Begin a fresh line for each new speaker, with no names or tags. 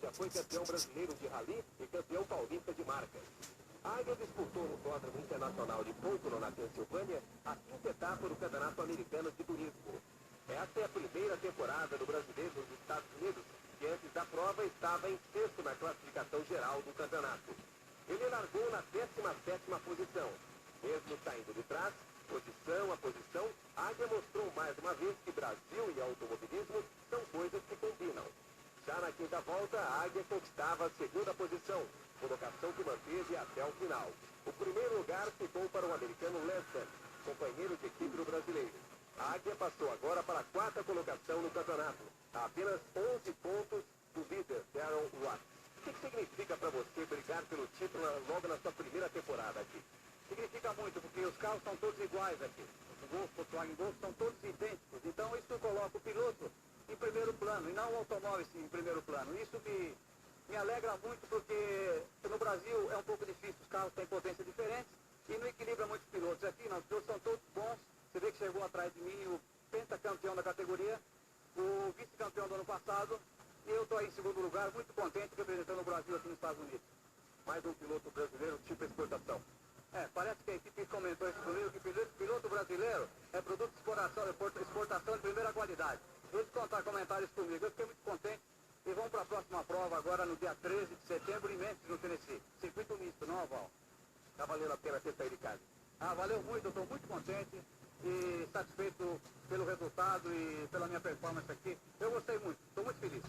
já foi campeão brasileiro de rally e campeão paulista de marcas. A Águia disputou no Autódromo Internacional de Pocono, na Pensilvânia, a quinta etapa do Campeonato Americano de Turismo. Esta é a primeira temporada do brasileiro nos Estados Unidos, que antes da prova estava em sexto na classificação geral do campeonato. Ele largou na 17ª posição. Mesmo saindo de trás, posição a posição, a Águia mostrou mais uma vez que Brasil e automobilismo são coisas que combinam. Já na quinta volta, a Águia conquistava a segunda posição, colocação que manteve até o final. O primeiro lugar ficou para o americano Lester, companheiro de equipe do brasileiro. A Águia passou agora para a quarta colocação no campeonato, a apenas 11 pontos do líder Darrell Watts. O que significa para você brigar pelo título logo na sua primeira temporada aqui?
Significa muito, porque os carros são todos iguais aqui. Os Golf, Volkswagen Golf são todos idênticos. Então isso coloca o piloto em primeiro plano, e não o automóvel em primeiro plano. Isso me alegra muito, porque no Brasil é um pouco difícil, os carros têm potência diferentes e não equilibra muitos pilotos. Aqui não, os pilotos são todos bons. Você vê que chegou atrás de mim o pentacampeão da categoria, o vice-campeão do ano passado, e eu estou aí em segundo lugar, muito contente representando o Brasil aqui nos Estados Unidos.
Mais um piloto brasileiro tipo exportação.
Parece que a equipe comentou isso comigo, que piloto brasileiro é produto de exportação de primeira qualidade. Eles contaram comentários comigo, eu fiquei muito contente. E vamos para a próxima prova agora no dia 13 de setembro em Memphis, no Tennessee. Circuito misto, não oval.
Está valendo a pena ter saído de casa?
Valeu muito, eu estou muito contente e satisfeito pelo resultado e pela minha performance aqui. Eu gostei muito, estou muito feliz.